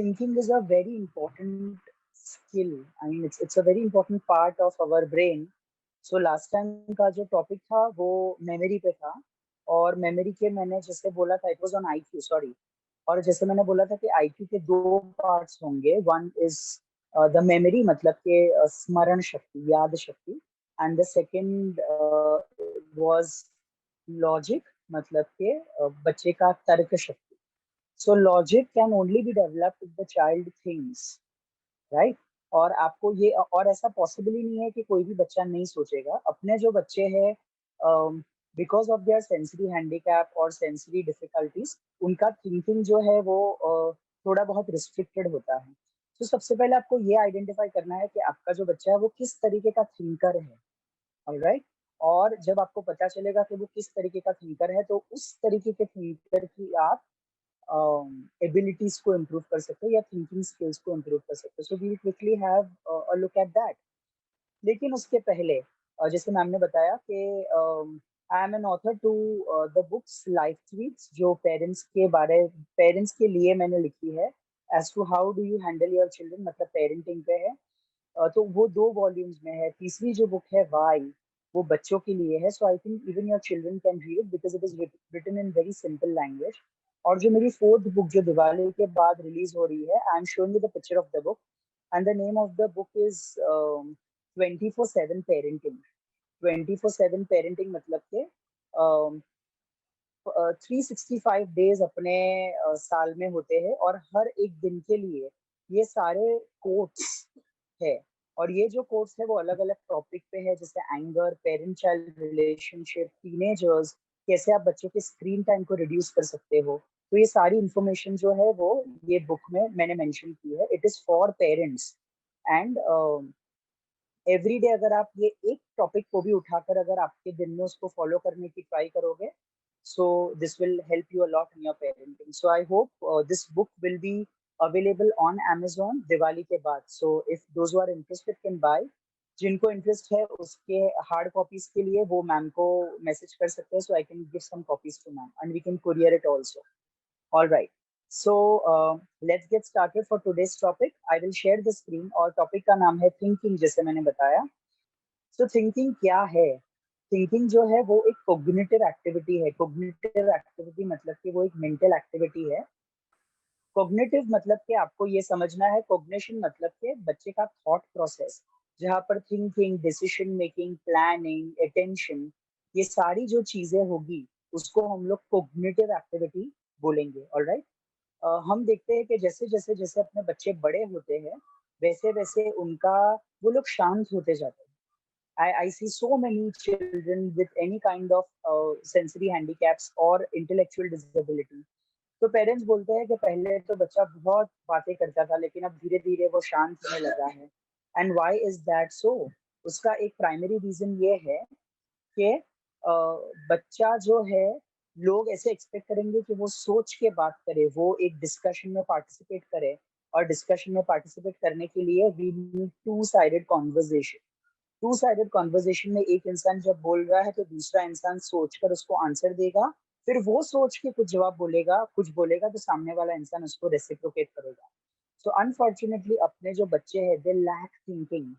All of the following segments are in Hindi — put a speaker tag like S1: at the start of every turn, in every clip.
S1: thinking is a very important skill. I mean, it's a very important part of our brain. So last time का जो टॉपिक था वो मेमोरी पे था, और मेमोरी के मैंने जैसे बोला था it was on IQ, sorry. और जैसे मैंने बोला था कि आईक्यू के दो पार्ट्स होंगे, वन इज द मेमोरी, मतलब के स्मरण शक्ति, याद शक्ति, and the second was logic, मतलब के बच्चे का तर्क शक्ति। So logic can only be developed if the child thinks, right? और आपको ये, और ऐसा पॉसिबल ही नहीं है कि कोई भी बच्चा नहीं सोचेगा। अपने जो बच्चे हैं, because of their sensory handicap और सेंसरी डिफिकल्टीज, उनका थिंकिंग जो है वो थोड़ा बहुत रिस्ट्रिक्टेड होता है। तो सबसे पहले आपको ये आइडेंटिफाई करना है कि आपका जो बच्चा है वो किस तरीके का थिंकर है, ऑलराइट। और जब आपको पता चलेगा कि वो किस तरीके का थिंकर है, तो उस तरीके के थिंकर की आप एबिलिटीज को इम्प्रूव कर सकते हो या थिंकिंग स्किल्स को इम्प्रूव कर सकते हो। So we quickly have a look at that. लेकिन उसके पहले जैसे मैम ने बताया कि I am an author to the books life tweets, जो पेरेंट्स के लिए मैंने लिखी है, as to how do you handle your children, मतलब पेरेंटिंग पे है। तो वो दो वॉल्यूम्स में है। तीसरी जो बुक है वाई, वो बच्चों के लिए है। So I think even your children can read it because it is written in very simple language. और जो मेरी फोर्थ बुक जो दिवाली के बाद रिलीज हो रही है, I am showing you the picture of the book, and the name of the book is 24/7 parenting. 24/7 parenting मतलब के 365 डेज अपने साल में होते हैं, और हर एक दिन के लिए ये सारे कोट्स है। और ये जो कोर्स है वो अलग अलग टॉपिक पे है, जैसे anger, parent child relationship, teenagers, कैसे आप बच्चों के स्क्रीन टाइम को रिड्यूस कर सकते हो। तो ये सारी इंफॉर्मेशन जो है वो ये बुक में मैंने मेंशन की है। It is for parents. And every day अगर आप ये एक टॉपिक को भी उठाकर अगर आपके दिन में उसको फॉलो करने की ट्राई करोगे, so this will help you a lot in your parenting. So I hope this book will be available on Amazon Diwali के बाद. So if those who are interested can buy. जिनको इंटरेस्ट है उसके हार्ड कॉपीज के लिए वो मैम को मैसेज कर सकते हैं, so I can give some copies to ma'am and we can courier it also. All right. So let's get started for today's topic. I will share the screen और टॉपिक का नाम है थिंकिंग, जैसे मैंने बताया। सो थिंकिंग क्या है? थिंकिंग जो है वो एक कोग्निटिव एक्टिविटी है। कोग्निटिव एक्टिविटी मतलब कि वो एक मेंटल एक्टिविटी है। कोग्निटिव मतलब कि आपको ये समझना है, कोग्निशन मतलब कि बच्चे का थॉट प्रोसेस, जहाँ पर thinking, decision making, planning, attention, ये सारी जो चीजें होगी उसको हम लोग कोग्निटिव एक्टिविटी बोलेंगे। ऑलराइट। हम देखते हैं कि जैसे जैसे जैसे अपने बच्चे बड़े होते हैं वैसे वैसे उनका वो लोग शांत होते जाते हैं। I see so many children with any kind of sensory handicaps or intellectual disability. तो पेरेंट्स बोलते हैं कि पहले तो बच्चा बहुत बातें करता था लेकिन अब धीरे धीरे वो शांत होने लगा है। एंड व्हाई इज दैट सो? उसका एक प्राइमरी रीजन ये है कि बच्चा जो है, लोग ऐसे एक्सपेक्ट करेंगे कि वो सोच के बात करे, वो एक डिस्कशन में पार्टिसिपेट करे। और डिस्कशन में पार्टिसिपेट करने के लिए we need two sided conversation. Two sided conversation में एक इंसान जब बोल रहा है तो दूसरा इंसान सोचकर उसको आंसर देगा, फिर वो सोच के कुछ जवाब बोलेगा, कुछ बोलेगा, तो सामने वाला इंसान उसको रेसिप्रोकेट करेगा। सो अनफॉर्चुनेटली अपने जो बच्चे हैं they lack thinking,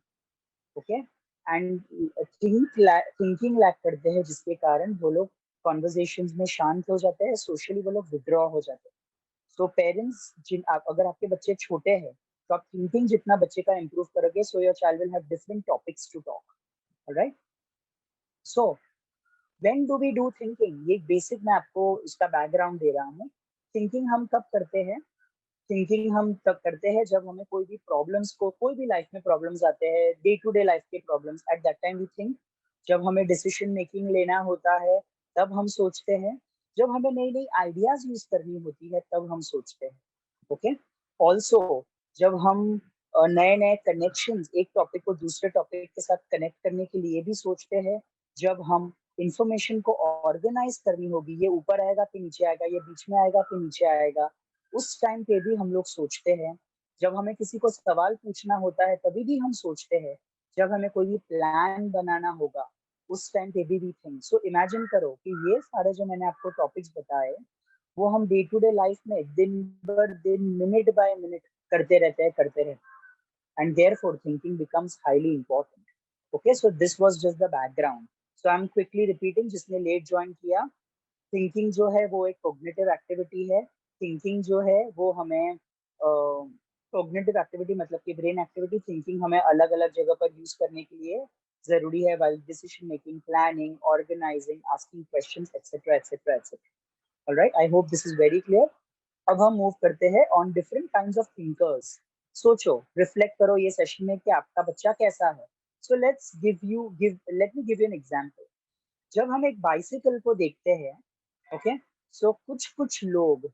S1: okay, and thinking lack करते हैं, जिसके कारण वो लोग कॉन्वर्जेशन में शांत हो जाते हैं, सोशली वो लोग विड्रॉ हो जाते हैं। सो पेरेंट्स, अगर आपके बच्चे छोटे हैं तो आप थिंकिंग जितना बच्चे का इम्प्रूव करोगे, so your child will have different topics to talk. Alright. So when do we do thinking, ये बेसिक मैं आपको इसका बैकग्राउंड दे रहा हूँ। थिंकिंग हम कब करते हैं? थिंकिंग हम तब करते हैं जब हमें कोई भी प्रॉब्लम्स को, कोई भी लाइफ में प्रॉब्लम्स आते हैं, डे टू डे लाइफ के problems, at that time we think. जब हमें डिसीजन मेकिंग लेना होता है तब हम सोचते हैं। जब हमें नई नई आइडियाज यूज करनी होती है तब हम सोचते हैं। ओके। ऑल्सो जब हम नए नए कनेक्शन, एक टॉपिक को दूसरे टॉपिक के साथ कनेक्ट करने के लिए भी सोचते हैं। जब हम इंफॉर्मेशन को ऑर्गेनाइज करनी होगी, ये ऊपर आएगा कि नीचे आएगा, ये बीच में आएगा कि नीचे आएगा, उस टाइम पे भी हम लोग सोचते हैं। जब हमें किसी को सवाल पूछना होता है तभी भी हम सोचते हैं। जब हमें कोई भी प्लान बनाना होगा उस टाइम पे भी वी थिंक। सो इमेजिन करो कि ये सारे जो मैंने आपको टॉपिक्स बताए, वो हम डे टू डे लाइफ में दिन भर दिन, मिनट बाय मिनट करते रहते हैं, and therefore thinking becomes highly important. Okay, so this was just the background. So I'm quickly repeating, जिसने late join किया, thinking जो है वो एक cognitive activity है. Thinking जो है वो हमें cognitive activity मतलब कि brain activity, thinking हमें अलग अलग जगह पर use करने के लिए जरूरी है while decision making, planning, organizing, asking questions, etc. etc. etc. All right, I hope this is very clear. अब हम मूव करते हैं on different kinds of thinkers. सोचो, रिफ्लेक्ट करो ये सेशन में कि आपका बच्चा कैसा है. So let me give you an example. जब हम एक बाइसिकल को देखते हैं, ओके, सो कुछ कुछ लोग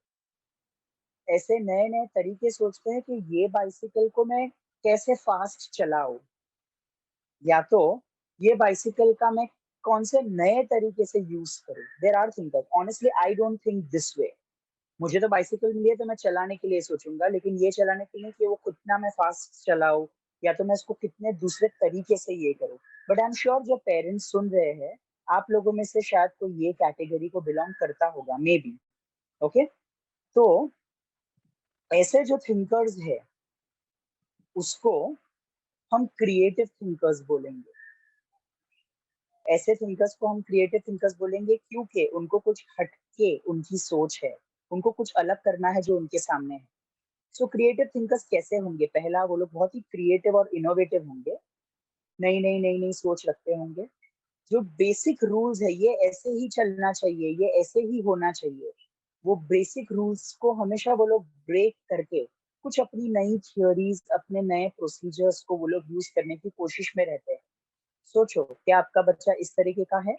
S1: ऐसे नए नए तरीके सोचते हैं कि ये बाइसिकल को मैं कैसे फास्ट चलाऊं, या तो ये बाइसिकल का मैं कौन से नए तरीके से यूज करूं. There are thinkers, honestly I don't think this way. मुझे तो बाइसिकल मिली है तो मैं चलाने के लिए सोचूंगा, लेकिन ये चलाने के लिए कि वो कितना मैं फास्ट चलाऊं, या तो मैं इसको कितने दूसरे तरीके से ये करूं. बट आई एम श्योर जो पेरेंट्स सुन रहे हैं, आप लोगों में से शायद कोई ये कैटेगरी को बिलोंग करता होगा, मे बी. ओके, तो ऐसे जो थिंकर्स है उसको हम क्रिएटिव थिंकर्स बोलेंगे. ऐसे थिंकर्स को हम क्रिएटिव थिंकर्स बोलेंगे क्योंकि उनको कुछ हटके उनकी सोच है, उनको कुछ अलग करना है जो उनके सामने है. सो क्रिएटिव थिंकर्स कैसे होंगे? पहला, वो लोग बहुत ही क्रिएटिव और इनोवेटिव होंगे, नई नई नई नई सोच रखते होंगे. जो बेसिक रूल्स है, ये ऐसे ही चलना चाहिए, ये ऐसे ही होना चाहिए, वो बेसिक रूल्स को हमेशा वो लोग ब्रेक करके कुछ अपनी नई थियोरीज, अपने नए प्रोसीजर्स को वो लोग यूज करने की कोशिश में रहते हैं. सोचो, क्या आपका बच्चा इस तरीके का है?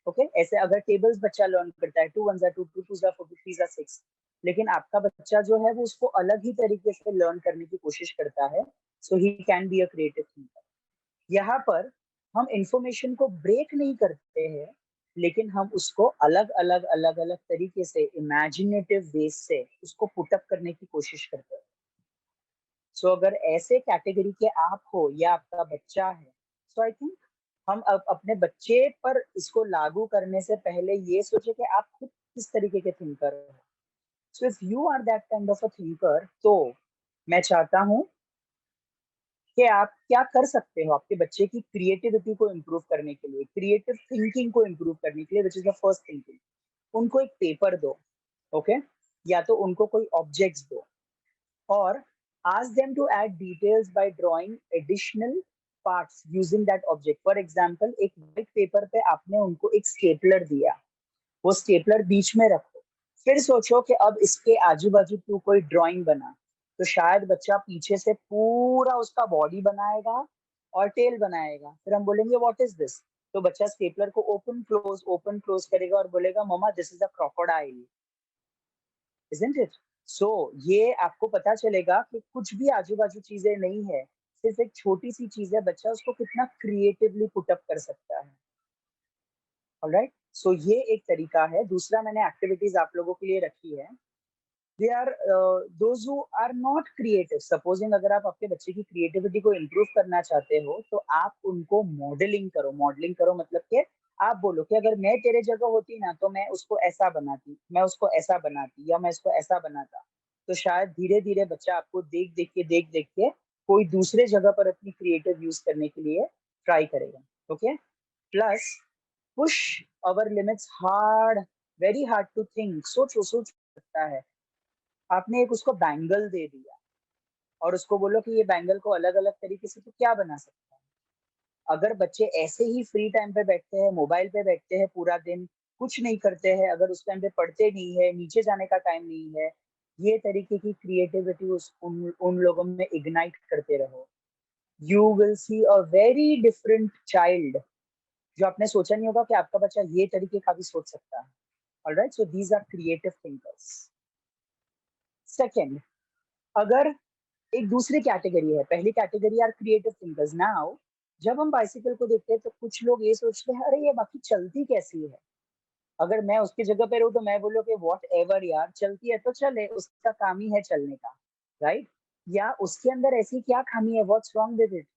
S1: ओके, ऐसे अगर टेबल्स बच्चा लर्न करता है, 2 1 2, 2 2 4 4 3 6, लेकिन आपका बच्चा जो है वो उसको अलग ही तरीके से लर्न करने की कोशिश करता है, so he can be a creative thinker. यहाँ पर हम इंफॉर्मेशन को ब्रेक नहीं करते हैं, लेकिन हम उसको अलग अलग अलग अलग तरीके से इमेजिनेटिव वे से उसको पुटअप करने की कोशिश करते हैं. सो अगर ऐसे कैटेगरी के आप हो या आपका बच्चा है, सो आई थिंक हम अब अपने बच्चे पर इसको लागू करने से पहले ये सोचे कि आप खुद किस तरीके के थिंकर हो. So if you are that kind of a thinker, तो मैं चाहता हूँ कि आप क्या कर सकते हो आपके बच्चे की क्रिएटिविटी को इम्प्रूव करने के लिए, क्रिएटिव थिंकिंग को इम्प्रूव करने के लिए, which is the first thinking. उनको एक पेपर दो, ओके, या तो उनको कोई ऑब्जेक्ट्स दो, or ask them to add details by drawing additional parts using that object. For example, एक white paper पे आपने उनको एक स्टेपलर दिया, वो स्टेपलर बीच में रखो, फिर सोचो कि अब इसके आजू बाजू तू कोई ड्राइंग बना. तो शायद बच्चा पीछे से पूरा उसका बॉडी बनाएगा और टेल बनाएगा, फिर हम बोलेंगे व्हाट इज दिस. तो बच्चा स्टेपलर को ओपन क्लोज करेगा और बोलेगा मम्मा this is a crocodile, isn't it? So ये आपको पता चलेगा कि कुछ भी आजू बाजू चीजें नहीं है, सिर्फ एक छोटी सी चीज है, बच्चा उसको कितना क्रिएटिवली पुटअप कर सकता है. ऑलराइट, सो ये एक तरीका है. दूसरा, मैंने एक्टिविटीज आप लोगों के लिए रखी है. They are those who are not creative. Supposing अगर आप आपके बच्चे की क्रिएटिविटी को इम्प्रूव करना चाहते हो, तो आप उनको मॉडलिंग करो. मॉडलिंग करो मतलब कि आप बोलो कि अगर मैं तेरे जगह होती ना तो मैं उसको ऐसा बनाती, मैं उसको ऐसा बनाती, या मैं इसको ऐसा बनाता. तो शायद धीरे धीरे बच्चा आपको देख देख के कोई दूसरे जगह पर अपनी क्रिएटिव यूज करने के लिए ट्राई करेगा. Okay, plus push our limits hard, very hard to think. सोच सकता है, आपने एक उसको बैंगल दे दिया और उसको बोलो कि ये बैंगल को अलग अलग तरीके से तो क्या बना सकता है. अगर बच्चे ऐसे ही फ्री टाइम पे बैठते हैं, मोबाइल पे बैठते हैं पूरा दिन, कुछ नहीं करते हैं, अगर उस टाइम पे पढ़ते नहीं है, नीचे जाने का टाइम नहीं है, ये तरीके की क्रिएटिविटी उन लोगों में इग्नाइट करते रहो, you will see a very different child. जो आपने सोचा नहीं होगा कि आपका बच्चा ये तरीके का भी सोच सकता है. Alright, so these are creative thinkers. Second, अगर एक दूसरी कैटेगरी है, पहली category are creative thinkers. Now जब हम बाइसिकल को देखते हैं तो कुछ लोग ये सोचते हैं अरे ये बाकी चलती कैसी है. अगर मैं उसकी जगह पे रहूं तो मैं बोलूँ कि वॉट एवर यार, चलती है तो चले, उसका काम ही है चलने का, राइट. या उसके अंदर ऐसी क्या खामी है, व्हाट्स रॉन्ग विद इट.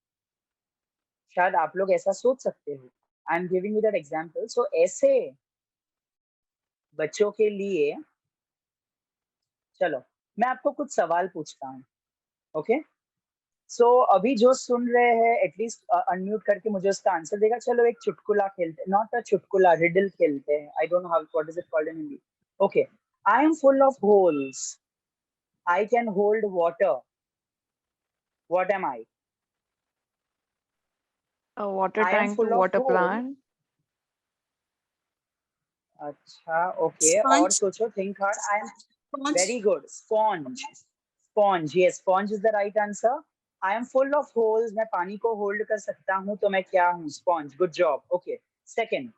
S1: शायद आप लोग ऐसा सोच सकते हो. I am giving you that example. So ऐसे बच्चों के लिए चलो मैं आपको कुछ सवाल पूछता हूँ, ओके? सो अभी जो सुन रहे हैं एटलीस्ट अनम्यूट करके मुझे उसका आंसर देगा। चलो एक चुटकुला खेलते, नॉट अ चुटकुला, रिडल खेलते हैं। I don't know how what is it called in Hindi. Okay, I am full of holes, I can hold water, what am I?
S2: A water
S1: I am
S2: tank to
S1: full of
S2: water
S1: hole.
S2: plant.
S1: अच्छा ओके, और
S3: Sponge.
S1: सोचो, think hard. I am
S3: Sponge.
S1: Very good, sponge. Sponge, yes, sponge is the right answer. I am full of holes, मैं पानी को होल्ड कर सकता हूँ, तो मैं क्या हूँ? Sponge. Good job. Okay, second,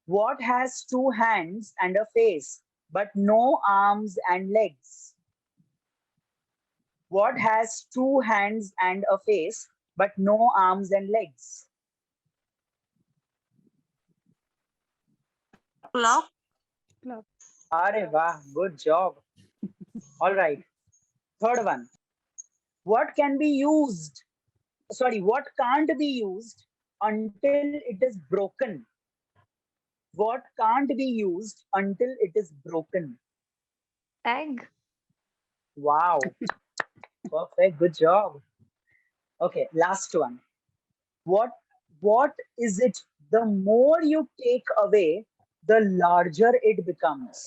S1: what has two hands and a face but no arms and legs? What has two hands and a face but no arms and legs?
S3: Clock.
S1: Arey wah, good job. All right, third one, what can be used, sorry, what can't be used until it is broken? What can't be used until it is broken?
S2: Egg.
S1: Wow, perfect, good job. Okay, last one, what is it, the more you take away the larger it becomes?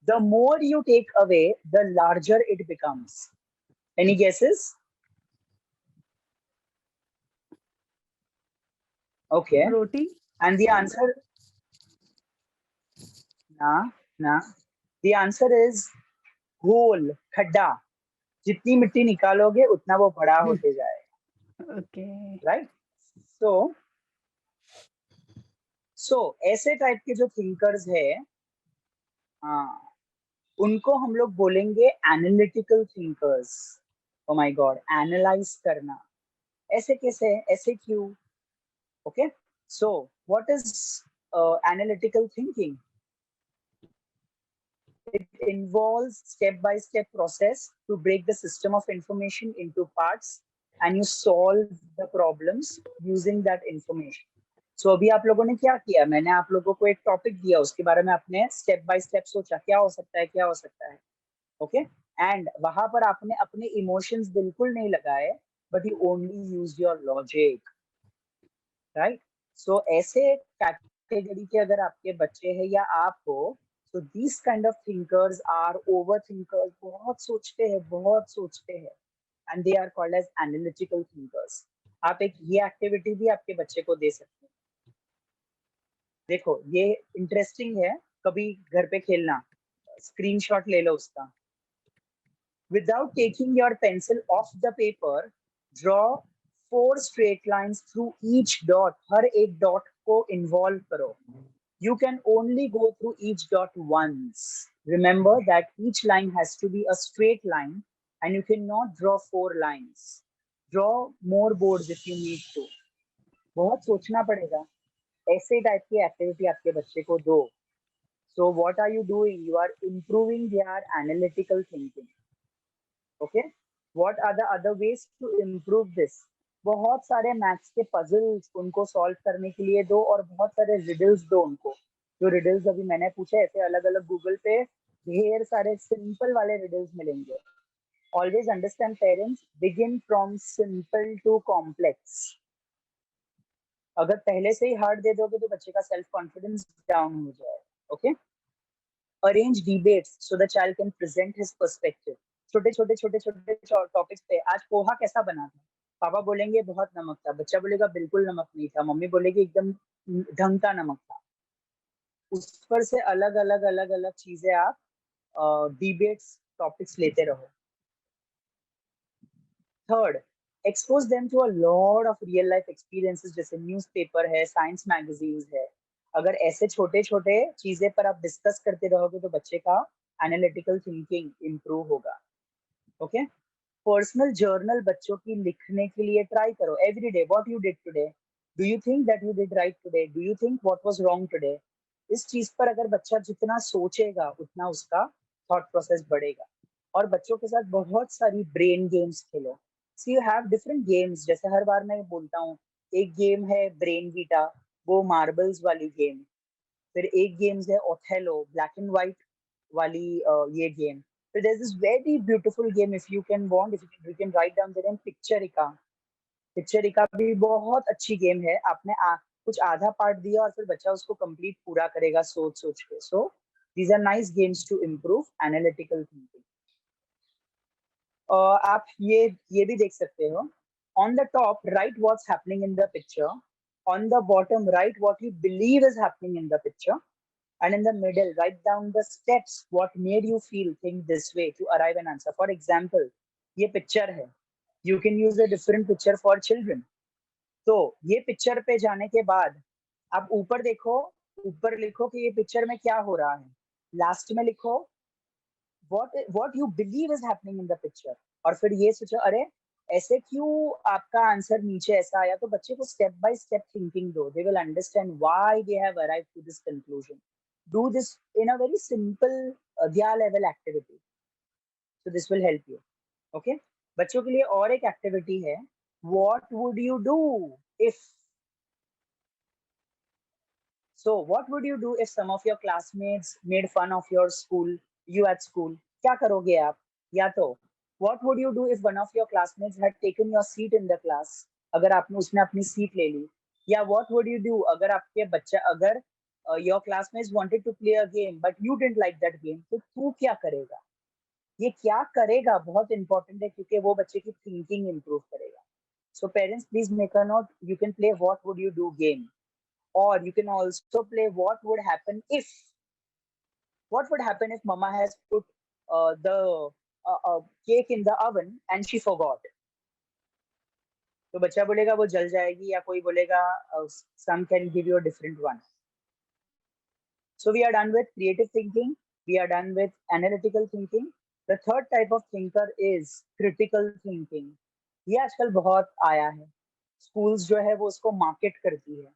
S1: The more you take away the larger it becomes. Any guesses? Okay,
S4: Roti.
S1: and the answer, na, the answer is hole, khadda. जितनी मिट्टी निकालोगे उतना वो बड़ा होते जाएगा।
S4: Okay.
S1: राइट? सो ऐसे टाइप के जो थिंकर्स है, उनको हम लोग बोलेंगे analytical thinkers. Oh my God, analyse करना। ऐसे कैसे, ऐसे क्यों? Okay, so what is analytical thinking? It involves step-by-step process to break the system of information into parts and you solve the problems using that information. So अभी आप लोगों ने क्या किया? मैंने आप लोगों को एक टॉपिक दिया, उसके बारे में आपने स्टेप बाय स्टेप सोचा क्या हो सकता है, क्या हो सकता है, ओके? एंड वहां पर आपने अपने इमोशंस बिल्कुल नहीं लगाए, but you only used your logic, right? So ऐसे कैटेगरी के अगर आपके बच्चे हैं या आप हो, so these kind of thinkers are overthinkers, बहुत सोचते हैं, बहुत सोचते हैं, and they are called as analytical thinkers. आप एक ये एक्टिविटी भी आपके बच्चे को दे सकते हैं। देखो ये इंटरेस्टिंग है, कभी घर पे खेलना, स्क्रीनशॉट ले लो उसका। Without taking your pencil off the paper, draw 4 straight lines through each dot. हर एक dot को involve करो। You can only go through each dot once. Remember that each line has to be a straight line and you cannot draw 4 lines. Draw more boards if you need to. बहुत सोचना पड़ेगा। ऐसे टाइप की एक्टिविटी आपके बच्चे को दो। So what are you doing? You are improving their analytical thinking. Okay? What are the other ways to improve this? बहुत सारे मैथ्स के पजल्स उनको सॉल्व करने के लिए दो और बहुत सारे रिडल्स दो उनको। जो रिडल्स अभी मैंने पूछे, ऐसे अलग अलग गूगल पे ढेर सारे सिंपल वाले रिडल्स मिलेंगे। Always understand parents, begin from simple to complex. अगर पहले से ही हार्ड दे दोगे तो बच्चे का सेल्फ कॉन्फिडेंस डाउन हो जाएगा। Okay, arrange debates so the child can present his perspective. छोटे छोटे टॉपिक्स पे, आज पोहा कैसा बना था? पापा बोलेंगे बहुत नमक था, बच्चा बोलेगा बिल्कुल नमक नहीं था, मम्मी बोलेगी एकदम ढंग का नमक था। उस पर से अलग अलग अलग अलग चीजें आप डिबेट्स टॉपिक्स लेते रहो। Third, expose them to a lot of real life experiences, जैसे न्यूज़पेपर है, साइंस मैगजीन्स है। अगर ऐसे छोटे छोटे चीजें पर आप डिस्कस करते रहोगे तो बच्चे का एनालिटिकल थिंकिंग इंप्रूव होगा। ओके, पर्सनल जर्नल बच्चों की लिखने के लिए ट्राई करो। Every day what you did today, do you think that you did right today, do you think what was wrong today? इस चीज पर अगर बच्चा जितना सोचेगा उतना उसका थॉट प्रोसेस बढ़ेगा। और बच्चों के साथ बहुत सारी brain games Khelo. C you have different games, जैसे हर बार मैं बोलता हूँ, एक गेम है ब्रेन वीटा, वो मार्बल्स वाली गेम। फिर एक गेम्स है ओथेलो, ब्लैक एंड व्हाइट वाली ये game. So there's this very beautiful game, if you can want, if you can write down the name, Picturica. Picturica भी बहुत अच्छी गेम है. आपने कुछ आधा पार्ट दिया और फिर बच्चा उसको कंप्लीट पूरा करेगा सोच सोच के. So these are nice games to improve analytical thinking. आप ये भी देख सकते हो. On the top, write what's happening in the picture. On the bottom, write what you believe is happening in the picture. And in the middle, write down the steps, what made you think this way to arrive an answer. For example, ये picture है. You can use a different picture for children. तो ये picture पे जाने के बाद आप ऊपर देखो, ऊपर लिखो कि ये picture में क्या हो रहा है. Last में लिखो what you believe is happening in the picture. और फिर ये सोचो, अरे ऐसे क्यों आपका आंसर नीचे ऐसा आया. तो बच्चे को स्टेप बाय स्टेप थिंकिंग दो. They will understand why they have arrived to this conclusion. Do this in a very simple DIA level activity. So this will help you. Okay. बच्चों के लिए और एक एक्टिविटी है. What would you do if? So what would you do if some of your classmates made fun of your school, you at school? क्या करोगे आप? या तो what would you do if one of your classmates had taken your seat in the class? अगर आपने उसने अपनी सीट ले ली. या what would you do अगर आपके बच्चा अगर your classmates wanted to play a game but you didn't like that game, तो तू क्या करेगा? ये क्या करेगा बहुत इंपॉर्टेंट है क्योंकि वो बच्चे की थिंकिंग इंप्रूव करेगा. So parents, please make a note. You can play what would you do game. Or you can also play what would happen if. What would happen if mama has put the cake in the oven and she forgot? तो बच्चा बोलेगा वो जल जाएगी या कोई बोलेगा some can give you a different one. So we are done with creative thinking. We are done with analytical thinking. The third type of thinker is critical thinking. ये आजकल बहुत आया है. Schools जो है वो उसको market करती है.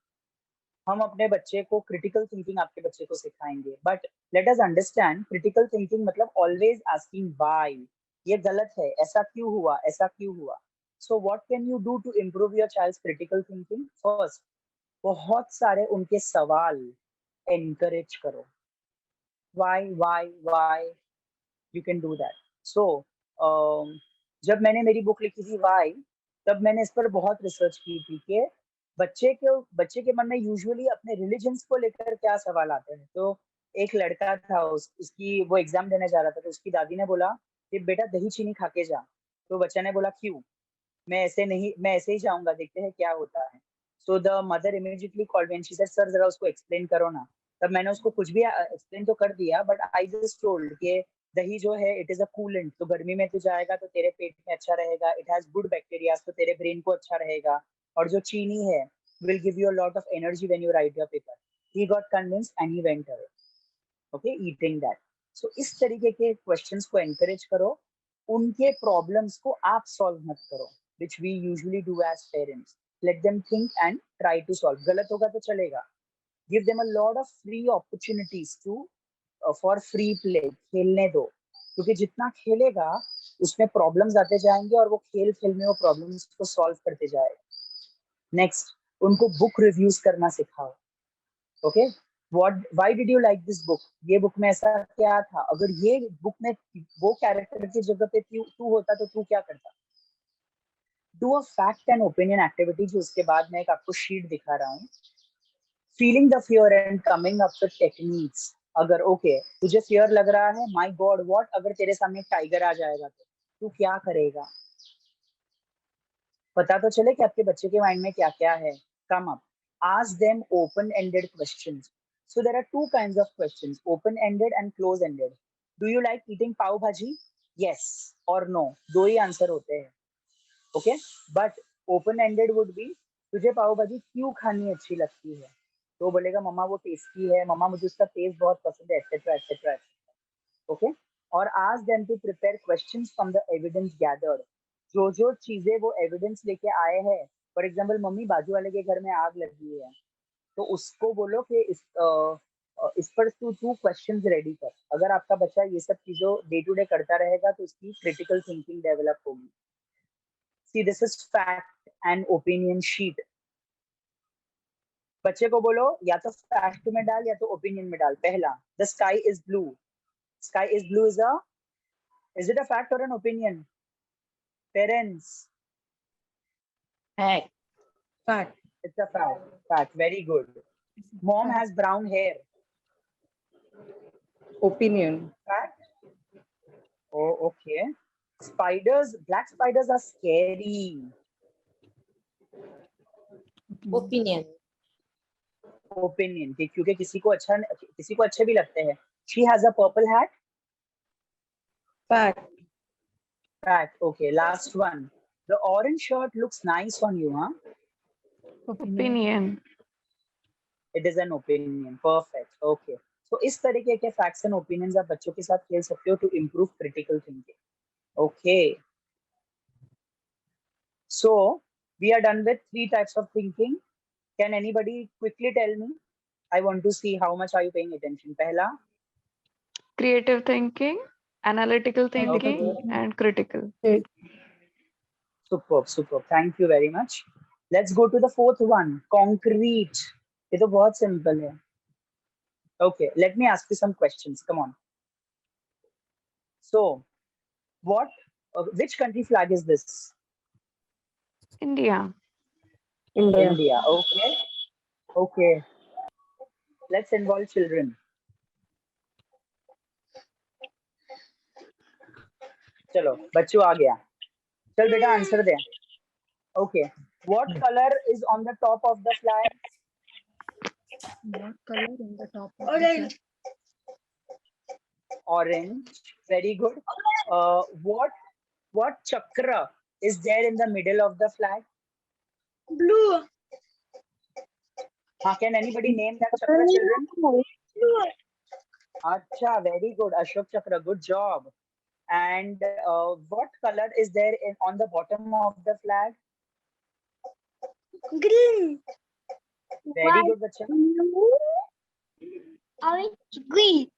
S1: हम अपने बच्चे को क्रिटिकल थिंकिंग आपके बच्चे को सिखाएंगे. But let us understand critical thinking मतलब ऑलवेज आस्किंग व्हाई. ये गलत है, ऐसा क्यों हुआ, ऐसा क्यों हुआ. So what can you do to improve your child's critical thinking. First, बहुत सारे उनके सवाल एनकरेज करो. Why you can do that. So जब मैंने मेरी बुक लिखी थी व्हाई, तब मैंने इस पर बहुत रिसर्च की थी कि बच्चे के मन में यूजुअली अपने रिलीजन्स को लेकर क्या सवाल आते हैं. तो एक लड़का था, उसकी वो एग्जाम देने जा रहा था. तो उसकी दादी ने बोला कि बेटा दही चीनी खा के जा. तो बच्चा ने बोला क्यों. मैं ऐसे ही जाऊंगा, देखते हैं क्या होता है. So the mother immediately called and she said sir जरा उसको एक्सप्लेन करो ना. तब मैंने उसको कुछ भी एक्सप्लेन तो कर दिया, बट आई जस्ट टोल्ड कि दही जो है इट इज अ कूलेंट. तो गर्मी में तू जाएगा तो तेरे पेट में अच्छा रहेगा. इट हैज गुड बैक्टीरिया, तो तेरे ब्रेन को अच्छा रहेगा. और जो चीनी है will give you a lot of energy when you write your paper. He got convinced and he went away. Okay, eating that. So इस तरीके के questions को encourage करो. उनके problems को आप solve मत करो, which we usually do as parents. Let them think and try to solve. गलत होगा तो चलेगा. Give them a lot of free opportunities to for free play. खेलने दो, क्योंकि जितना खेलेगा उसमें problems आते जाएंगे और वो खेल खेल में वो problems को solve करते जाएगा. नेक्स्ट, उनको बुक रिव्यूज करना सिखाओ. Okay, why did you like this book. ये बुक में ऐसा क्या था. अगर ये बुक में वो कैरेक्टर की जगह पे तू होता तो तू क्या करता. Do a fact and opinion activity. जो उसके बाद मैं एक आपको शीट दिखा रहा हूँ. Feeling the fear and coming up with techniques. अगर ओके तुझे फियर लग रहा है, माय गॉड व्हाट, अगर तेरे सामने टाइगर आ जाएगा तो तू क्या करेगा. पता तो चले कि आपके बच्चे के माइंड में क्या क्या है. Come up. Ask them open-ended questions. So there are two kinds of questions, open-ended and close-ended. Do you like eating pav bhaji? Yes or no. दो ही आंसर होते हैं. Okay? But open-ended would be तुझे पाव भाजी क्यों खानी अच्छी लगती है. तो बोलेगा मम्मा वो टेस्टी है, मम्मा मुझे उसका टेस्ट बहुत पसंद है, एक्सेट्रा एक्सेट्रा. ओके. और ask them to prepare questions from the evidence gathered. जो चीजें वो एविडेंस लेके आए हैं. फॉर एग्जाम्पल मम्मी बाजू वाले के घर में आग लगी है, तो उसको बोलो कि इस पर तू क्वेश्चंस रेडी कर. अगर आपका बच्चा ये सब चीजों डे टू डे करता रहेगा तो उसकी क्रिटिकल थिंकिंग डेवलप होगी. See this is fact and opinion sheet. बच्चे को बोलो या तो फैक्ट में डाल या तो ओपिनियन में डाल. पहला, the sky is blue. Sky is blue is it a fact or an opinion? Parents.
S3: Fact.
S4: Fact.
S1: It's a fact. Fact. Very good. Mom has brown hair.
S4: Opinion.
S1: Fact. Oh, okay. Spiders, black spiders are scary.
S3: Opinion.
S1: Opinion. क्योंकि किसी को अच्छे भी लगते हैं. She has a purple hat.
S4: Fact.
S1: Fact. Okay. Last one. The orange shirt looks nice on you, huh?
S2: Opinion.
S1: It is an opinion. Perfect. Okay. So इस तरीके के facts and opinions आप बच्चों के साथ खेल सकते हो to improve critical thinking. Okay. So we are done with 3 types of thinking. Can anybody quickly tell me? I want to see how much are you paying attention. Pehla,
S2: Creative thinking, analytical thinking,
S1: Okay.
S2: and critical.
S1: superb, superb. Thank you very much. Let's go to the 4th one. Concrete. ये तो बहुत simple है. Okay, let me ask you some questions. Come on. So, which country flag is this?
S2: India.
S4: India.
S1: India. Okay. Okay. Let's involve children. चलो बच्चों आ गया. चल बेटा answer they. Okay. What color is on the top of the flag?
S5: What color in the top of
S4: Orange.
S1: Orange. Very good. What chakra is there in the middle of the flag?
S4: Blue.
S1: Can anybody name that chakra, children?
S4: Blue.
S1: Acha, very good. Ashok chakra, good job. And what color is there on the bottom of the flag?
S4: Green.
S1: Very good, bacha.
S4: Orange. Green.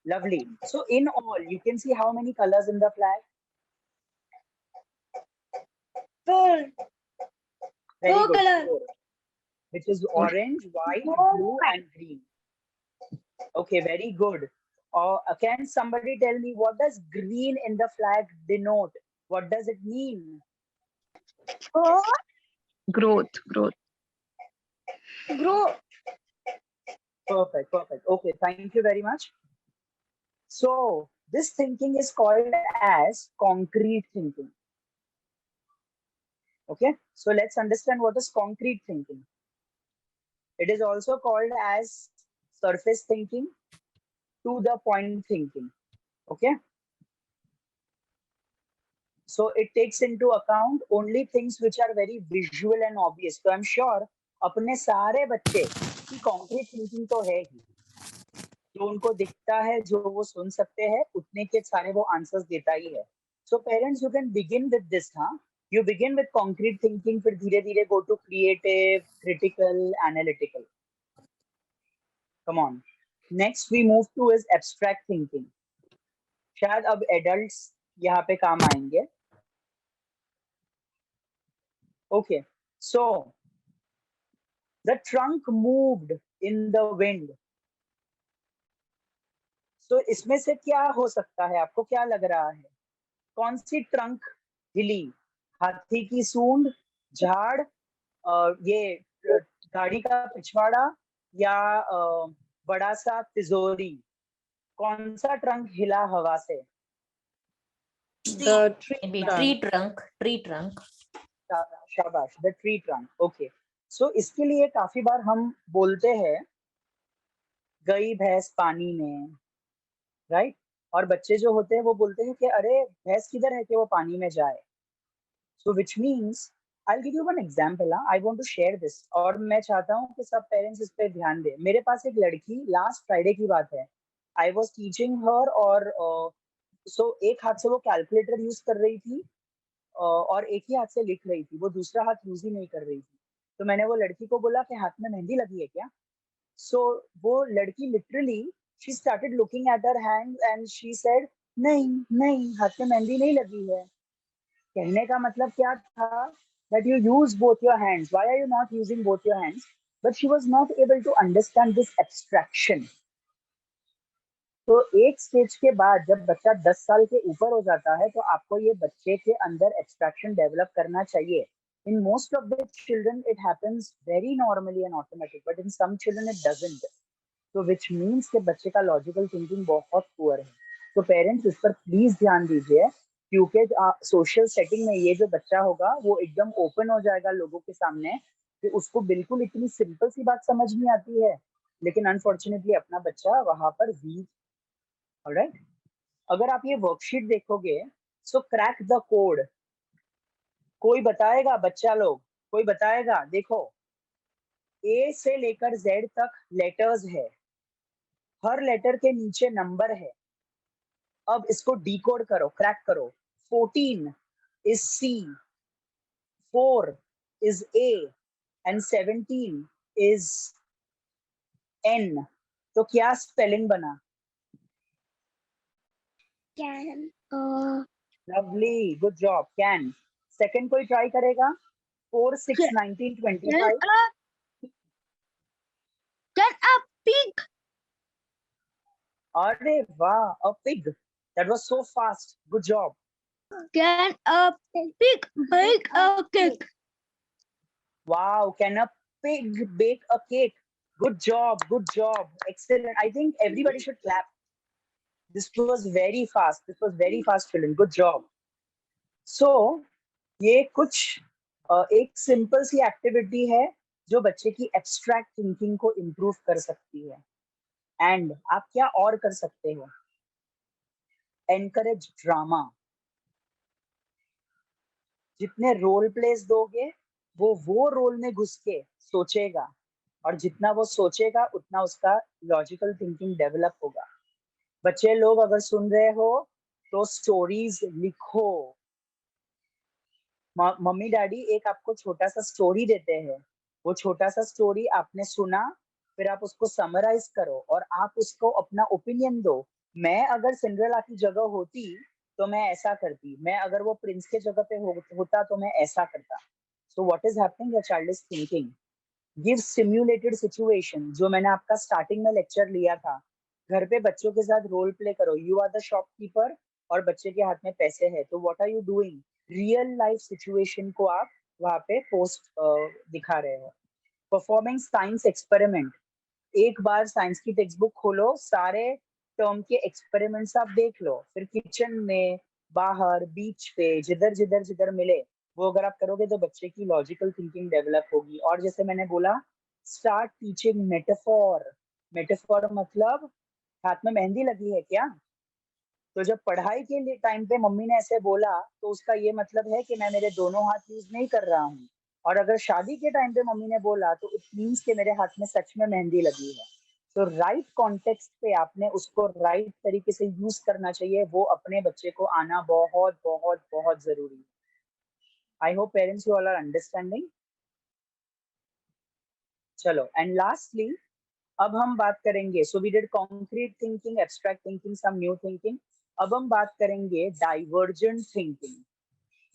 S1: Lovely. So in all, you can see how many colors in the flag?
S4: Four.
S1: Very
S4: Four
S1: good.
S4: colors.
S1: 4. Which is orange, white, blue, and green. Okay, very good. Can somebody tell me what does green in the flag denote? What does it mean?
S4: Four.
S2: Growth.
S4: Grow.
S1: Perfect, perfect. Okay, thank you very much. So this thinking is called as concrete thinking. Okay, so let's understand what is concrete thinking. It is also called as surface thinking, to the point thinking. Okay, so it takes into account only things which are very visual and obvious. So I'm sure अपने सारे बच्चे की concrete thinking तो है ही, जो उनको दिखता है, जो वो सुन सकते हैं, उतने के सारे वो आंसर्स देता ही है. So parents, you can begin with this, huh? You begin with concrete thinking, फिर धीरे धीरे go to creative, critical, analytical. Come on. Next we move to is abstract thinking. शायद अब adults यहाँ पे काम आएंगे. Okay, so the trunk moved in the wind. So इसमें से क्या हो सकता है? आपको क्या लग रहा है? कौन सी ट्रंक हिली? हाथी की सूंड, झाड़, ये गाड़ी का पिछवाड़ा, या बड़ा सा तिजोरी? कौन सा ट्रंक हिला हवा से?
S4: The tree.
S3: Maybe tree trunk.
S1: शाबाश, the tree trunk. Okay. So इसके लिए काफी बार हम बोलते हैं गई भैंस पानी में, राइट? और बच्चे जो होते हैं वो बोलते हैं कि अरे भैंस किधर है कि वो पानी में जाए. So which means I'll give you one example. I want to share this. और मैं चाहता हूँ कि सब पेरेंट्स इस पे ध्यान दें. मेरे पास एक लड़की, लास्ट फ्राइडे की बात है, I was teaching her, और so एक हाथ से वो कैलकुलेटर यूज कर रही थी और एक ही हाथ से लिख रही थी, वो दूसरा हाथ यूज ही नहीं कर रही थी. तो मैंने वो लड़की को बोला कि हाथ में मेहंदी लगी है क्या? So वो लड़की literally she started looking at her hands and she said नहीं हाथ में मेहंदी नहीं लगी है. कहने का मतलब क्या था? That you use both your hands. Why are you not using both your hands? But she was not able to understand this abstraction. तो एक स्टेज के बाद जब बच्चा 10 साल के ऊपर हो जाता है तो आपको ये बच्चे के अंदर एब्स्ट्रैक्शन डेवलप करना चाहिए. In most of the children, it happens very normally and automatic, but in some children it doesn't. So which means कि बच्चे का लॉजिकल थिंकिंग बहुत पुअर है. तो पेरेंट्स इस पर प्लीज ध्यान दीजिए, क्योंकि सोशल सेटिंग में ये जो बच्चा होगा वो एकदम ओपन हो जाएगा लोगों के सामने कि उसको बिल्कुल इतनी सिंपल सी बात समझ नहीं आती है, लेकिन अनफॉर्चुनेटली अपना बच्चा वहां पर वीक. ऑलराइट, अगर आप ये वर्कशीट देखोगे, सो क्रैक द कोड. कोई बताएगा, बच्चा लोग कोई बताएगा? देखो, ए से लेकर जेड तक लेटर्स है, हर लेटर के नीचे नंबर है. अब इसको डिकोड करो, क्रैक करो. 14 is C, 4 is A and 17 is N. तो क्या स्पेलिंग बना?
S4: Can.
S1: Lovely, good job, can. Second कोई ट्राई करेगा? 4 6 19 25.
S4: Can a pig?
S1: अरे वाह, a pig. That was so fast, good job.
S4: Can a pig bake a cake?
S1: Wow, can a pig bake a cake? Good job, good job. Excellent. I think everybody should clap. This was very fast. This was very fast, children. Good job. So, ये कुछ एक सिंपल सी एक्टिविटी है जो बच्चे की एब्स्ट्रैक्ट थिंकिंग को इम्प्रूव कर सकती है. एंड आप क्या और कर सकते हो? Encourage drama. जितने रोल प्लेस दोगे वो रोल में घुस के सोचेगा, और जितना वो सोचेगा उतना उसका लॉजिकल थिंकिंग डेवलप होगा. बच्चे लोग अगर सुन रहे हो तो स्टोरीज लिखो. मम्मी डैडी एक आपको छोटा सा स्टोरी देते हैं, वो छोटा सा स्टोरी आपने सुना, फिर आप उसको समराइज करो और आप उसको अपना ओपिनियन दो. मैं अगर सिंड्रेला की जगह होती तो मैं ऐसा करती, मैं अगर वो प्रिंस के जगह पे होता तो मैं ऐसा करता. So what is happening? Your child is thinking. Give simulated situation, जो मैंने आपका स्टार्टिंग में लेक्चर लिया था. घर पे बच्चों के साथ रोल प्ले करो. यू आर द शॉपकीपर और बच्चे के हाथ में पैसे है, तो what are you doing? Real life situation को आप वहां पे पोस्ट दिखा रहे हो. Performing science experiment. एक बार साइंस की टेक्स्ट बुक खोलो, सारे टर्म के एक्सपेरिमेंट्स आप देख लो, फिर किचन में, बाहर, बीच पे, जिधर जिधर जिधर मिले वो अगर आप करोगे तो बच्चे की लॉजिकल थिंकिंग डेवलप होगी. और जैसे मैंने बोला, स्टार्ट टीचिंग मेटाफॉर. मेटाफॉर मतलब हाथ में मेहंदी लगी है क्या? तो जब पढ़ाई के लिए टाइम पे मम्मी ने ऐसे बोला तो उसका ये मतलब है कि मैं मेरे दोनों हाथ यूज नहीं कर रहा हूँ. और अगर शादी के टाइम पे मम्मी ने बोला तो इट मीन्स कि मेरे हाथ में सच में मेहंदी लगी है. तो राइट कॉन्टेक्स्ट पे आपने उसको राइट तरीके से यूज करना चाहिए. वो अपने बच्चे को आना बहुत बहुत बहुत जरूरी है. I hope parents you all are understanding. चलो, एंड लास्टली अब हम बात करेंगे. So we did concrete thinking, abstract thinking, some new thinking. अब हम बात करेंगे डाइवर्जेंट थिंकिंग.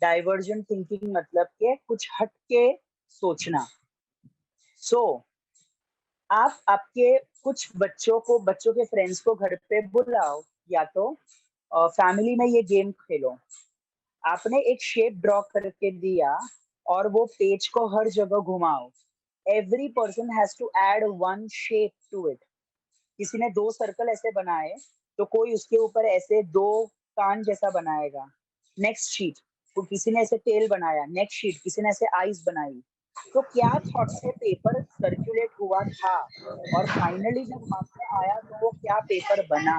S1: डाइवर्जेंट थिंकिंग मतलब के कुछ हटके सोचना. सो आप आपके कुछ बच्चों के फ्रेंड्स को घर पे बुलाओ, या तो फैमिली में ये गेम खेलो. आपने एक शेप ड्रॉ करके दिया और वो पेज को हर जगह घुमाओ. Every person has to add one shape to it. किसी ने 2 सर्कल ऐसे बनाए तो कोई उसके ऊपर ऐसे 2 कान जैसा बनाएगा. नेक्स्ट शीट तो किसी ने ऐसे टेल बनाया, नेक्स्ट शीट किसी ने ऐसे आईज बनाई. तो क्या थॉट से पेपर सर्कुलेट हुआ था और फाइनली जब हाथ में आया तो वो क्या पेपर बना.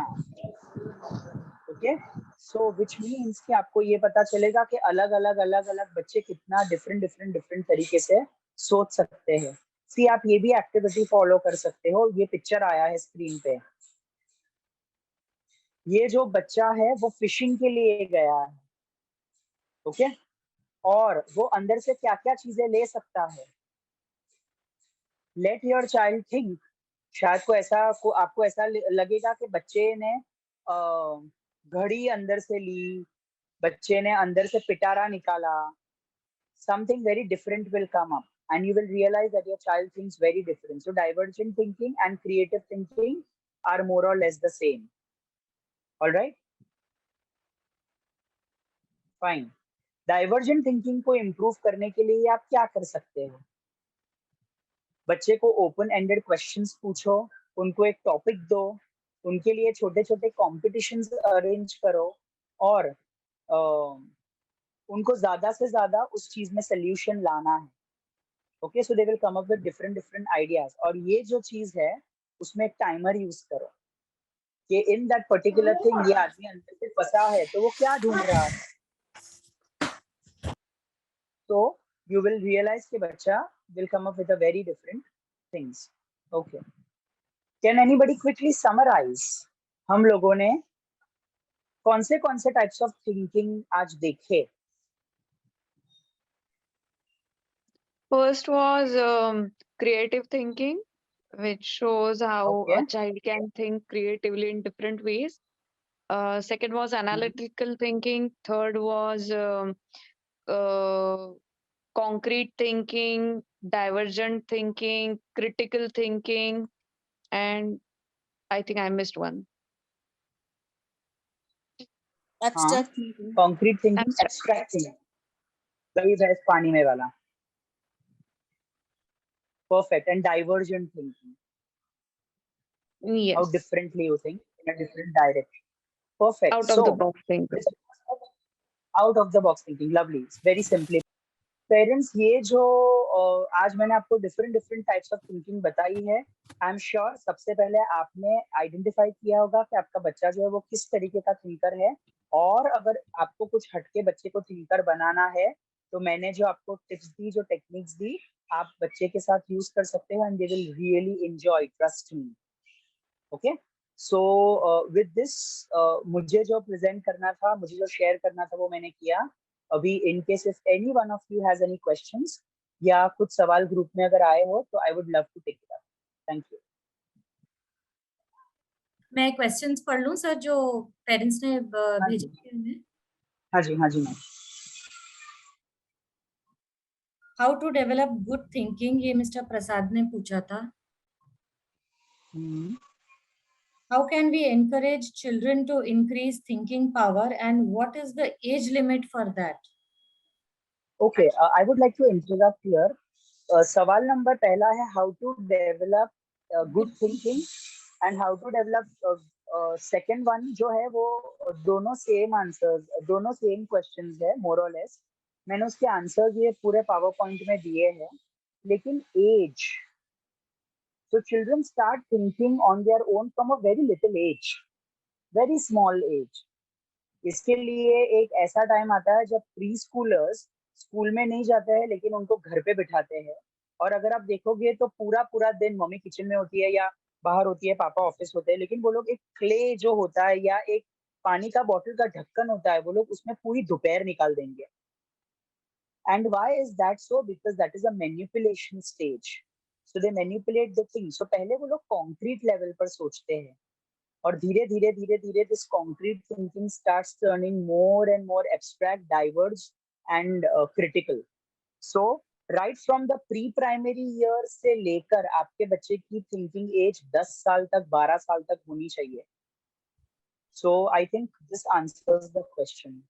S1: ओके, सो विच मीन्स कि आपको ये पता चलेगा कि अलग अलग बच्चे कितना डिफरेंट तरीके से सोच सकते हैं. सी, आप ये भी एक्टिविटी फॉलो कर सकते हो. ये पिक्चर आया है स्क्रीन पे. ये जो बच्चा है वो फिशिंग के लिए गया है. ओके, और वो अंदर से क्या क्या चीजें ले सकता है. Let your child think. शायद आपको ऐसा लगेगा कि बच्चे ने घड़ी अंदर से ली, बच्चे ने अंदर से पिटारा निकाला. Something very different will come up and you will realize that your child thinks very different. So divergent thinking and creative thinking are more or less the same. All right, fine. Divergent thinking को इम्प्रूव करने के लिए आप क्या कर सकते हो? बच्चे को ओपन एंडेड क्वेश्चंस पूछो, उनको एक टॉपिक दो, उनके लिए छोटे छोटे कॉम्पिटिशन्स अरेंज करो और उनको ज्यादा से ज्यादा उस चीज में सोल्यूशन लाना है। Okay, so they will come up with different different ideas. और ये जो चीज है उसमें एक टाइमर यूज करो कि इन दैट पर्टिकुलर थिंग ये आदमी अंदर से फंसा है तो वो क्या ढूंढ रहा है। So you will realize कि बच्चा will come up with a very different things. Okay. Can anybody quickly summarize? हम लोगों ने कौन से types of thinking आज देखे?
S2: First was creative thinking, which shows how
S1: Okay.
S2: a child can think creatively in different ways. Second was analytical thinking. Third was uh, concrete thinking, divergent thinking, critical thinking, and I think I missed one.
S3: Abstract thinking.
S1: Concrete thinking, abstract thinking. वही भैंस पानी में वाला. Perfect. And divergent thinking.
S2: Yes.
S1: How differently you think in a different direction. Perfect.
S2: Out of the box thinking.
S1: Out of the box thinking. Lovely. Very simply. Parents, ये जो आज मैंने आपको different different types of thinking बताई है, आई एम श्योर सबसे पहले आपने आइडेंटिफाई किया होगा कि आपका बच्चा जो है वो किस तरीके का थिंकर है। और अगर आपको कुछ हटके बच्चे को थिंकर बनाना है तो मैंने जो आपको टिप्स दी, जो टेक्निक्स दी, आप बच्चे के साथ यूज कर सकते हो and they will really enjoy, trust me. Okay, so with this मुझे जो प्रेजेंट करना था, मुझे जो शेयर करना था वो मैंने किया। अभी in case if any one of you has any questions या कुछ सवाल ग्रुप में अगर आए हो तो I would love to take it up. Thank you.
S5: मैं क्वेश्चंस पढ़ लूं सर जो पेरेंट्स ने भेजे हैं?
S1: हाँ जी, हाँ जी ma'am.
S5: How to develop good thinking, ये मिस्टर प्रसाद ने पूछा था। How can we encourage children to increase thinking power and what is the age limit for that?
S1: Okay, I would like to interrupt here. सवाल नंबर पहला है how to develop good thinking and how to develop second one जो है वो दोनों सेम आंसर्स, दोनों सेम क्वेश्चंस है मोर और लेस। मैंने उसके आंसर्स ये पूरे पावर पॉइंट में दिए हैं, लेकिन as, so children start thinking on their own from a very little age, very small age. इसके लिए एक ऐसा टाइम आता है जब प्री स्कूलर्स स्कूल में नहीं जाते हैं लेकिन उनको घर पे बिठाते हैं। और अगर आप देखोगे तो पूरा पूरा दिन मम्मी किचन में होती है या बाहर होती है, पापा ऑफिस होते हैं, लेकिन वो लोग एक क्ले जो होता है या एक पानी का बॉटल का ढक्कन होता है, वो लोग उसमें पूरी दोपहर निकाल देंगे। And why is that so? Because that is a manipulation stage, so they manipulate the thing. So पहले वो लोग कॉन्क्रीट लेवल पर सोचते हैं और धीरे धीरे धीरे धीरे this concrete thinking starts turning more and more abstract, diverge and critical. So right from the pre primary year से लेकर आपके बच्चे की थिंकिंग एज 10 साल तक, 12 साल तक होनी चाहिए। So I think this answers the question.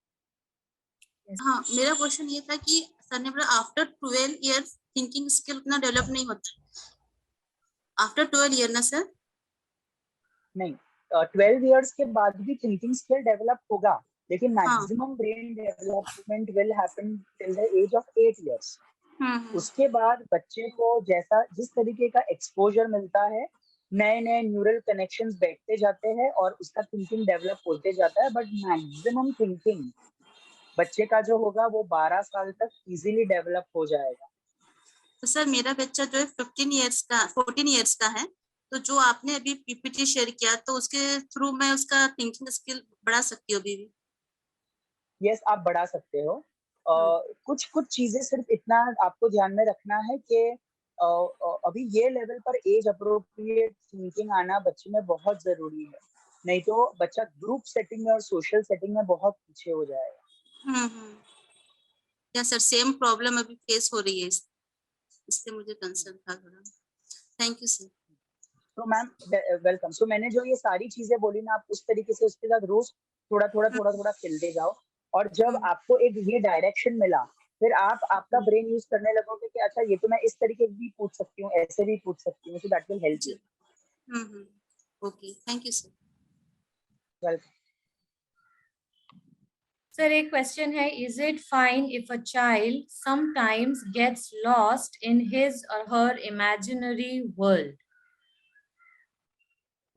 S6: हाँ, मेरा क्वेश्चन ये था कि सर ने बोला आफ्टर 12 इयर्स थिंकिंग स्किल उतना डेवलप नहीं होता। आफ्टर 12 ईयर ना सर? नहीं,
S1: 12 इयर्स के बाद भी थिंकिंग स्किल डेवलप होगा, लेकिन maximum brain development will happen till the age of 8 years. उसके बाद बच्चे को जैसा जिस तरीके का एक्सपोजर मिलता है, नए नए न्यूरल कनेक्शंस बैठते जाते हैं और उसका थिंकिंग डेवलप होते जाता है। बट मैक्सिमम थिंकिंग बच्चे का जो होगा वो 12 साल तक इजीली डेवलप हो जाएगा।
S6: तो सर मेरा बच्चा जो है 14 इयर्स का है, तो जो आपने अभी पीपीटी शेयर किया तो उसके थ्रू मैं उसका थिंकिंग स्किल बढ़ा सकती हूँ अभी भी?
S1: यस, आप बढ़ा सकते हो। कुछ कुछ चीजें सिर्फ इतना आपको ध्यान में रखना है कि अभी ये लेवल पर एज अप्रोप्रिएट थिंकिंग आना बच्चे में बहुत जरूरी है, नहीं तो बच्चा ग्रुप सेटिंग में और सोशल सेटिंग में बहुत पीछे हो जाएगा।
S6: या सर सेम प्रॉब्लम अभी फेस हो रही है, इससे मुझे कंसर्न था थोड़ा। Thank you sir.
S1: तो मैम वेलकम। सो मैंने जो ये सारी चीजें बोली ना, आप उस तरीके से उसके साथ रोज थोड़ा थोड़ा थोड़ा थोड़ा खेलते जाओ, और जब आपको एक ये डायरेक्शन मिला, फिर आप आपका ब्रेन यूज करने लगोगे कि अच्छा ये तो मैं इस तरीके भी पूछ सकती हूँ, ऐसे भी पूछ सकती हूँ, so that will help you.
S6: Okay, thank you sir.
S1: Welcome.
S5: Sir एक क्वेश्चन है, is it fine if a child sometimes gets lost in his or her imaginary world?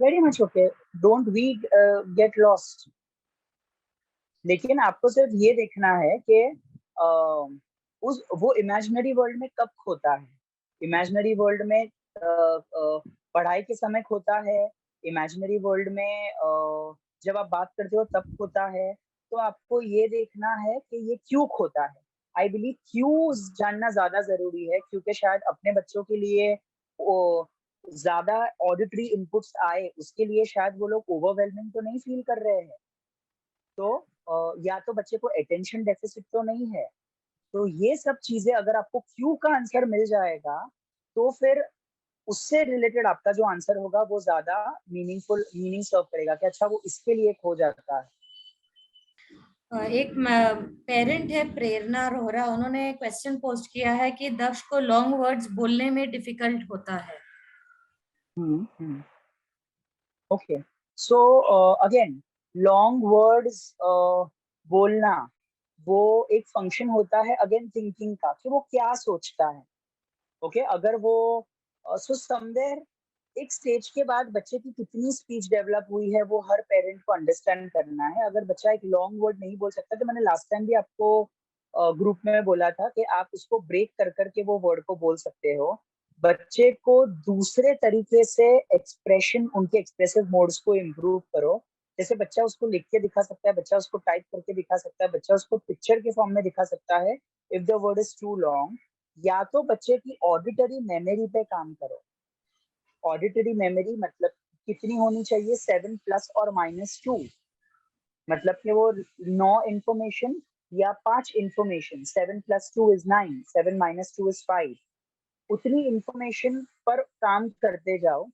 S1: Very much okay, don't we get lost. लेकिन आपको सिर्फ ये देखना है कि उस वो इमेजिनरी वर्ल्ड में कब खोता है। इमेजिनरी वर्ल्ड में पढ़ाई के समय खोता है, इमेजिनरी वर्ल्ड में जब आप बात करते हो तब खोता है। तो आपको ये देखना है कि ये क्यों खोता है। आई बिलीव क्यों जानना ज्यादा जरूरी है, क्योंकि शायद अपने बच्चों के लिए ज्यादा ऑडिटरी इनपुट्स आए, उसके लिए शायद वो लोग ओवरवेलमिंग तो नहीं फील कर रहे हैं। तो या तो बच्चे को अटेंशन डेफिसिट तो नहीं है। तो ये सब चीजें अगर आपको क्यों का आंसर मिल जाएगा, तो फिर उससे रिलेटेड आपका जो आंसर होगा वो ज्यादा मीनिंग सर्व करेगा कि अच्छा वो इसके लिए खो जाता है।
S5: एक पेरेंट है प्रेरणा रोहरा, उन्होंने क्वेश्चन पोस्ट किया है कि दक्ष को लॉन्ग वर्ड्स बोलने में डिफिकल्ट होता है।
S1: Okay, so again long words बोलना वो एक फंक्शन होता है अगेन थिंकिंग का, कि वो क्या सोचता है। ओके, अगर वो सो समवेयर एक स्टेज के बाद बच्चे की कितनी स्पीच डेवलप हुई है वो हर पेरेंट को अंडरस्टैंड करना है। अगर बच्चा एक लॉन्ग वर्ड नहीं बोल सकता, तो मैंने लास्ट टाइम भी आपको ग्रुप में बोला था कि आप उसको ब्रेक कर करके वो वर्ड को बोल सकते हो। बच्चे को दूसरे तरीके से एक्सप्रेशन, उनके एक्सप्रेसिव मोड्स को इम्प्रूव करो। जैसे बच्चा उसको लिख के दिखा सकता है, बच्चा उसको टाइप करके दिखा सकता है, बच्चा उसको पिक्चर के फॉर्म में दिखा सकता है if the word is too long. या तो बच्चे की ऑडिटरी मेमोरी पे काम करो। ऑडिटरी मेमोरी मतलब कितनी होनी चाहिए, 7 प्लस और -2, मतलब कि वो 9 इंफॉर्मेशन या 5 इंफॉर्मेशन। 7 + 2 = 9, 7 - 2 = 5। उतनी इंफॉर्मेशन पर काम करते जाओ,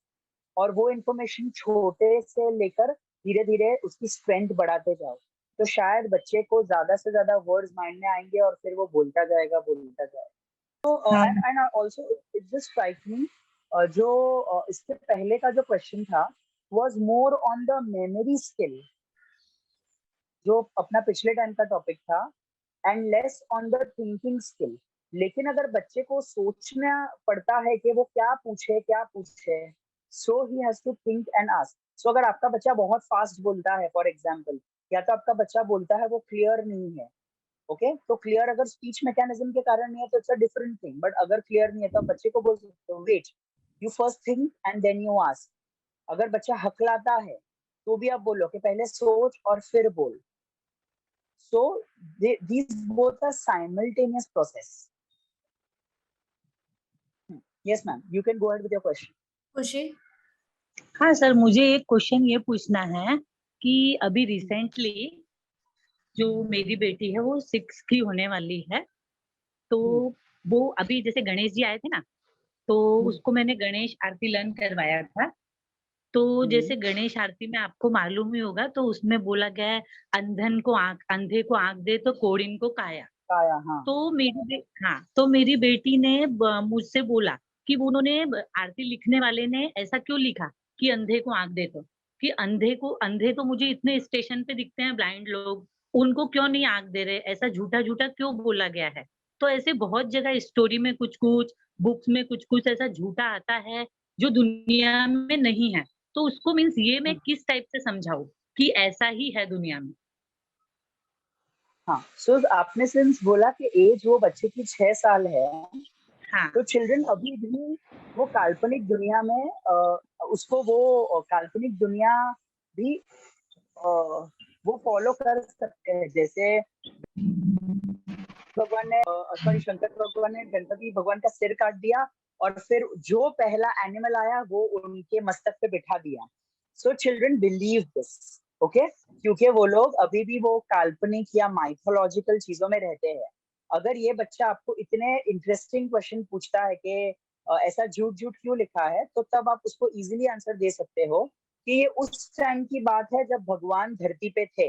S1: और वो इंफॉर्मेशन छोटे से लेकर धीरे धीरे उसकी स्ट्रेंथ बढ़ाते जाओ। तो शायद बच्चे को ज्यादा से ज्यादा वर्ड्स माइंड में आएंगे और फिर वो बोलता जाएगा। तो and also it just strike मी, जो इसके पहले का जो क्वेश्चन था was more on the memory skill, जो अपना पिछले टाइम का टॉपिक था, and less on the thinking skill. लेकिन अगर बच्चे को सोचना पड़ता है कि वो क्या पूछे, so he has to think and ask. So अगर आपका बच्चा बहुत फास्ट बोलता है फॉर एग्जांपल, या तो आपका बच्चा बोलता है वो क्लियर नहीं है, ओके तो क्लियर अगर स्पीच मैकेनिज्म के कारण नहीं है तो it's a different thing. But अगर क्लियर नहीं है तो आप बच्चे को बोल सकते हो wait, you first think and then you ask. अगर बच्चा हकलाता है तो भी आप बोलो कि पहले सोच और फिर बोल। So these both are simultaneous process. Yes, ma'am. You can go ahead with your question.
S5: खुशी?
S7: हाँ सर, मुझे एक क्वेश्चन ये पूछना है कि अभी रिसेंटली जो मेरी बेटी है वो 6 की होने वाली है, तो वो अभी जैसे गणेश जी आए थे ना, तो उसको मैंने गणेश आरती लर्न करवाया था। तो जैसे गणेश आरती में आपको मालूम ही होगा, तो उसमें बोला गया है अंधे को आंख दे तो कोढ़िन को काया।
S1: हाँ।
S7: तो मेरी बेटी ने मुझसे बोला कि उन्होंने आरती लिखने वाले ने ऐसा क्यों लिखा कि अंधे को आंख दे तो, कि अंधे तो मुझे इतने स्टेशन पे दिखते हैं ब्लाइंड लोग, उनको क्यों नहीं आंख दे रहे, ऐसा झूठा झूठा क्यों बोला गया है। तो ऐसे बहुत जगह स्टोरी में कुछ कुछ, बुक्स में कुछ कुछ ऐसा झूठा आता है जो दुनिया में नहीं है। तो उसको मीन्स ये मैं किस टाइप से समझाऊं कि ऐसा ही है दुनिया में।
S1: हाँ, सो आपने सिंस बोला कि एज वो बच्चे की 6 साल है,
S7: हाँ।
S1: तो चिल्ड्रन अभी भी वो काल्पनिक दुनिया में उसको वो काल्पनिक दुनिया भी वो फॉलो कर सकते हैं। जैसे भगवान ने सॉरी शंकर भगवान ने गणपति भगवान का सिर काट दिया और फिर जो पहला एनिमल आया वो उनके मस्तक पे बिठा दिया। So children believe this, okay, क्योंकि वो लोग अभी भी वो काल्पनिक या माइथोलॉजिकल चीजों में रहते हैं। अगर ये बच्चा आपको इतने इंटरेस्टिंग क्वेश्चन पूछता है कि ऐसा झूठ झूठ क्यों लिखा है, तो तब आप उसको इजीली आंसर दे सकते हो कि ये उस टाइम की बात है जब भगवान धरती पे थे,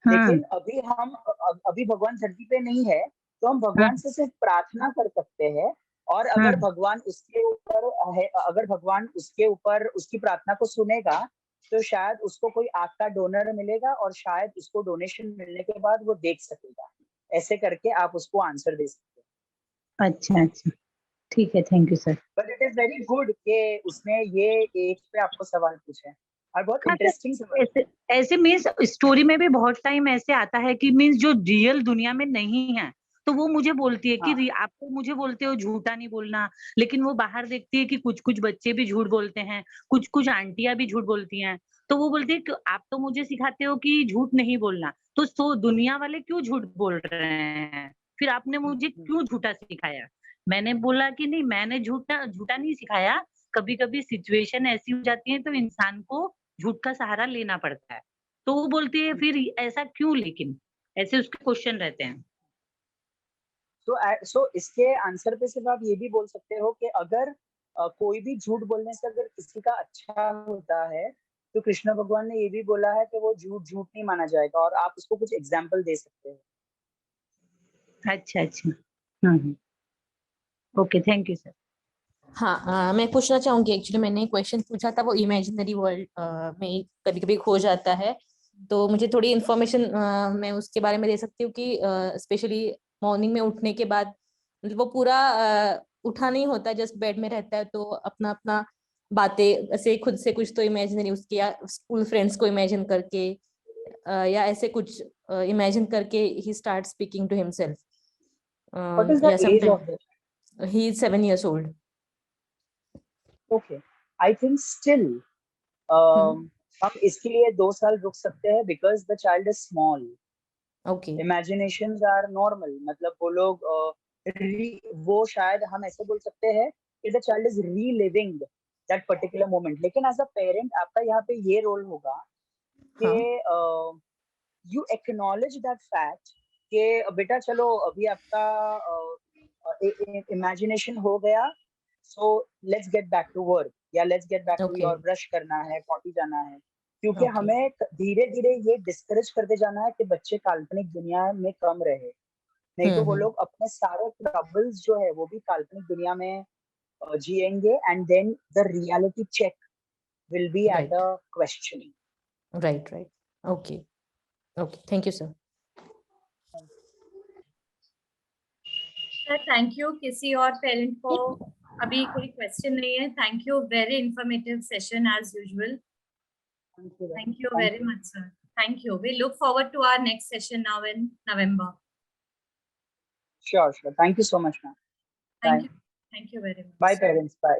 S1: लेकिन अभी भगवान धरती पे नहीं है, तो हम भगवान से सिर्फ प्रार्थना कर सकते हैं। और अगर भगवान उसके ऊपर है, अगर भगवान उसके ऊपर उसकी प्रार्थना को सुनेगा, तो शायद उसको कोई आग का डोनर मिलेगा और शायद उसको डोनेशन मिलने के बाद वो देख सकेगा। ऐसे करके आप उसको आंसर दे सकते हैं।
S7: अच्छा अच्छा, ठीक है, thank you sir.
S1: But it is very good कि उसने ये एज पे आपको सवाल पूछे और बहुत इंटरेस्टिंग सवाल।
S7: ऐसे मीन्स स्टोरी में भी बहुत टाइम ऐसे आता है कि मीन्स जो रियल दुनिया में नहीं है, तो वो मुझे बोलती है कि आप तो मुझे बोलते हो झूठा नहीं बोलना, लेकिन वो बाहर देखती है कि कुछ कुछ बच्चे भी झूठ बोलते हैं, कुछ कुछ आंटियां भी झूठ बोलती हैं, तो वो बोलती है कि आप तो मुझे सिखाते हो कि झूठ नहीं बोलना, तो दुनिया वाले क्यों झूठ बोल रहे हैं, फिर आपने मुझे क्यों झूठा सिखाया। मैंने बोला कि नहीं, मैंने झूठा झूठा नहीं सिखाया, कभी कभी सिचुएशन ऐसी हो जाती है तो इंसान को झूठ का सहारा लेना पड़ता है। तो वो बोलती है फिर ऐसा क्यों, लेकिन ऐसे उसके क्वेश्चन रहते हैं।
S1: सो इसके आंसर पे सिर्फ आप ये भी बोल सकते हो कि अगर कोई भी झूठ बोलने से अगर किसी का अच्छा होता है, तो कृष्ण भगवान ने ये भी बोला है कि वो झूठ झूठ नहीं माना जाएगा, और आप उसको कुछ एग्जाम्पल दे सकते हो।
S7: अच्छा अच्छा, ओके, थैंक यू सर।
S3: हाँ, मैं पूछना चाहूंगी। एक्चुअली मैंने क्वेश्चन पूछा था, वो इमेजिनरी वर्ल्ड में कभी कभी खो जाता है, तो मुझे थोड़ी इन्फॉर्मेशन मैं उसके बारे में दे सकती हूँ कि स्पेशली मॉर्निंग में उठने के बाद मतलब वो पूरा उठा नहीं होता, जस्ट बेड में रहता है, तो अपना अपना बातें ऐसे खुद से कुछ तो इमेजिनरी उसके या स्कूल फ्रेंड्स को इमेजिन करके या ऐसे कुछ इमेजिन करके ही start speaking to himself.
S1: What is the
S3: या
S1: age of this?
S3: He is 7 years old.
S1: Okay, I think still हम इसके लिए 2 साल रुक सकते हैं, because the child is small.
S3: Okay.
S1: Imaginations are normal. मतलब वो लोग वो शायद हम ऐसे बोल सकते हैं कि the child is reliving that particular moment. लेकिन as a parent आपका यहाँ पे ये रोल होगा कि you acknowledge that fact कि बेटा चलो अभी आपका imagination हो गया, so let's get back to work, या let's get back to your brush करना है, potty जाना है, क्योंकि हमें धीरे धीरे ये डिस्करेज करते जाना है कि बच्चे काल्पनिक दुनिया में कम रहे, नहीं तो वो लोग अपने सारे ट्रबल्स जो है वो भी काल्पनिक दुनिया में जिएंगे, and then the reality check will be at a questioning.
S3: Right right, okay okay, thank you sir.
S5: Sir thank you. किसी और पेरेंट को अभी कोई क्वेश्चन नहीं है? Thank you, very informative session as usual. Thank you very much, sir. Thank you. We look forward to our next session now in November.
S1: Sure. Thank you so much, ma'am.
S5: Thank you. Thank you very much.
S1: Bye, parents. Bye.